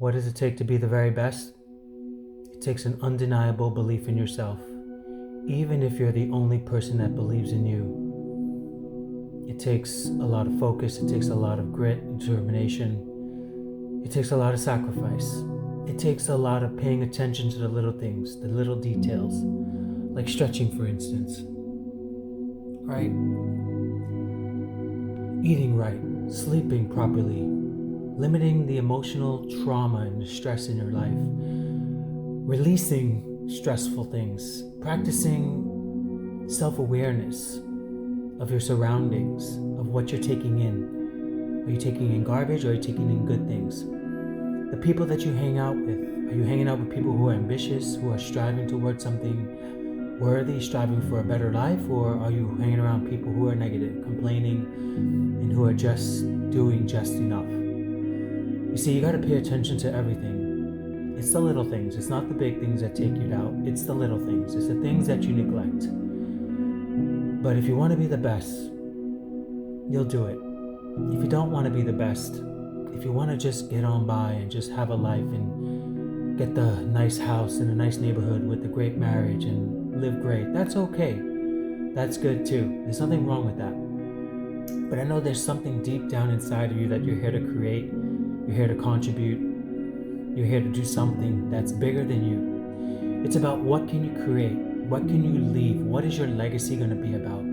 What does it take to be the very best? It takes an undeniable belief in yourself, even if you're the only person that believes in you. It takes a lot of focus, it takes a lot of grit and determination. It takes a lot of sacrifice. It takes a lot of paying attention to the little things, the little details, like stretching, for instance. Right? Eating right, sleeping properly, limiting the emotional trauma and the stress in your life, releasing stressful things, practicing self-awareness of your surroundings, of what you're taking in. Are you taking in garbage or are you taking in good things? The people that you hang out with, are you hanging out with people who are ambitious, who are striving towards something worthy, striving for a better life, or are you hanging around people who are negative, complaining, and who are just doing just enough? You see, you got to pay attention to everything. It's the little things. It's not the big things that take you down. It's the little things. It's the things that you neglect. But if you want to be the best, you'll do it. If you don't want to be the best, if you want to just get on by and just have a life and get the nice house in a nice neighborhood with a great marriage and live great, that's okay. That's good too. There's nothing wrong with that. But I know there's something deep down inside of you that you're here to create. You're here to contribute. You're here to do something that's bigger than you. It's about what can you create? What can you leave? What is your legacy going to be about?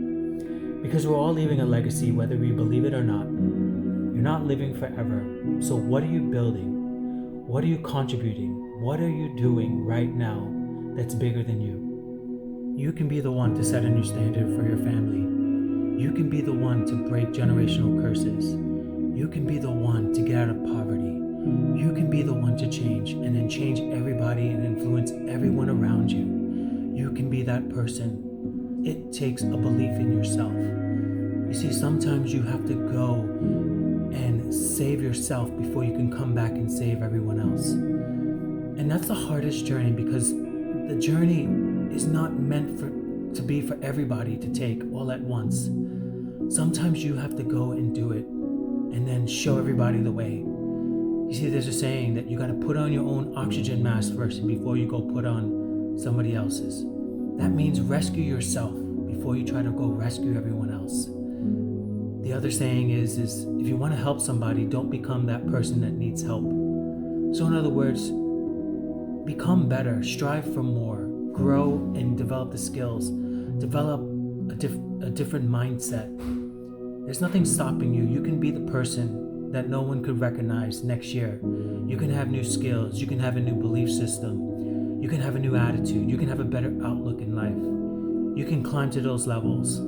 Because we're all leaving a legacy whether we believe it or not. You're not living forever. So what are you building? What are you contributing? What are you doing right now that's bigger than you? You can be the one to set a new standard for your family. You can be the one to break generational curses. You can be the one to get out of poverty. You can be the one to change and then change everybody and influence everyone around you. You can be that person. It takes a belief in yourself. You see, sometimes you have to go and save yourself before you can come back and save everyone else. And that's the hardest journey, because the journey is not meant to be for everybody to take all at once. Sometimes you have to go and do it and then show everybody the way. You see, there's a saying that you got to put on your own oxygen mask first before you go put on somebody else's. That means rescue yourself before you try to go rescue everyone else. The other saying is if you want to help somebody, don't become that person that needs help. So in other words, become better, strive for more, grow and develop the skills, develop a different mindset. There's nothing stopping you. You can be the person that no one could recognize next year. You can have new skills. You can have a new belief system. You can have a new attitude. You can have a better outlook in life. You can climb to those levels.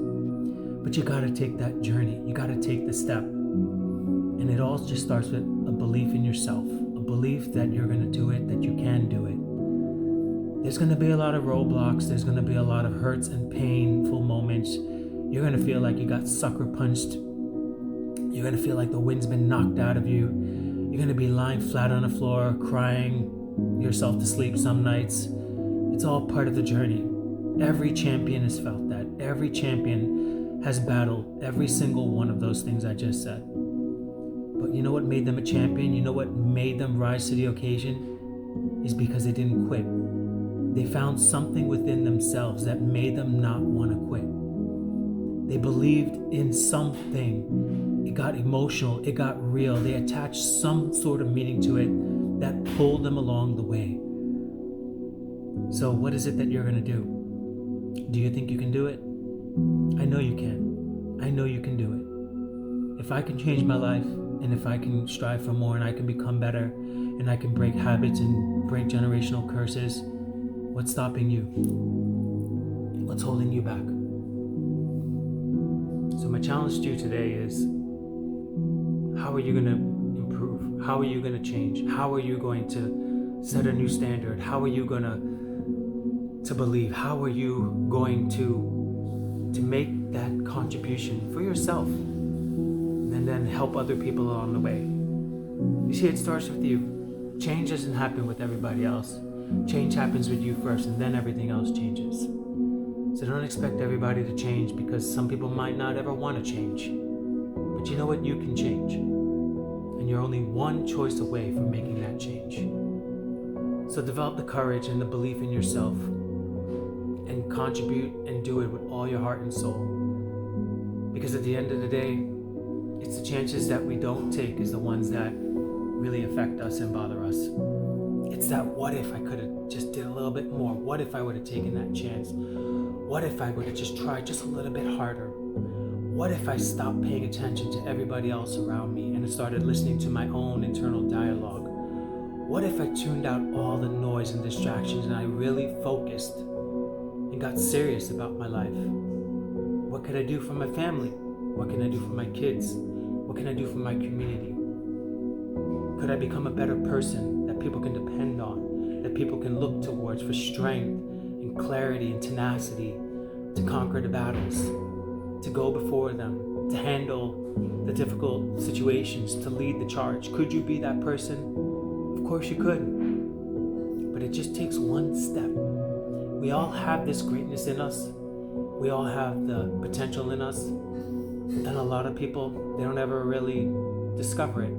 But you got to take that journey. You got to take the step. And it all just starts with a belief in yourself, a belief that you're going to do it, that you can do it. There's going to be a lot of roadblocks. There's going to be a lot of hurts and painful moments. You're going to feel like you got sucker punched. You're going to feel like the wind's been knocked out of you. You're going to be lying flat on the floor, crying yourself to sleep some nights. It's all part of the journey. Every champion has felt that. Every champion has battled every single one of those things I just said. But you know what made them a champion? You know what made them rise to the occasion? Is because they didn't quit. They found something within themselves that made them not want to quit. They believed in something. It got emotional. It got real. They attached some sort of meaning to it that pulled them along the way. So what is it that you're going to do? Do you think you can do it? I know you can. I know you can do it. If I can change my life, and if I can strive for more, and I can become better, and I can break habits and break generational curses, what's stopping you? What's holding you back? So my challenge to you today is, how are you going to improve? How are you going to change? How are you going to set a new standard? How are you going to believe? How are you going to make that contribution for yourself and then help other people along the way? You see, it starts with you. Change doesn't happen with everybody else. Change happens with you first, and then everything else changes. So don't expect everybody to change, because some people might not ever want to change. But you know what? You can change. And you're only one choice away from making that change. So develop the courage and the belief in yourself and contribute and do it with all your heart and soul. Because at the end of the day, it's the chances that we don't take is the ones that really affect us and bother us. It's that what if I could have just did a little bit more? What if I would have taken that chance? What if I would have just tried just a little bit harder? What if I stopped paying attention to everybody else around me and started listening to my own internal dialogue? What if I tuned out all the noise and distractions and I really focused and got serious about my life? What could I do for my family? What can I do for my kids? What can I do for my community? Could I become a better person that people can depend on, that people can look towards for strength and clarity and tenacity to conquer the battles, to go before them, to handle the difficult situations, to lead the charge? Could you be that person? Of course you could. But it just takes one step. We all have this greatness in us. We all have the potential in us. And a lot of people, they don't ever really discover it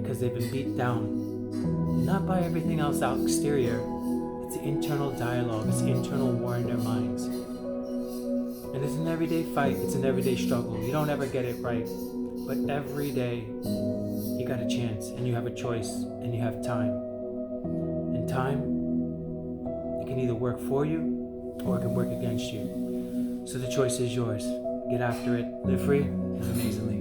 because they've been beat down. Not by everything else out exterior. It's the internal dialogue. It's the internal war in their minds. And it's an everyday fight. It's an everyday struggle. You don't ever get it right. But every day, you got a chance and you have a choice and you have time. And time, it can either work for you or it can work against you. So the choice is yours. Get after it, live free, live amazingly.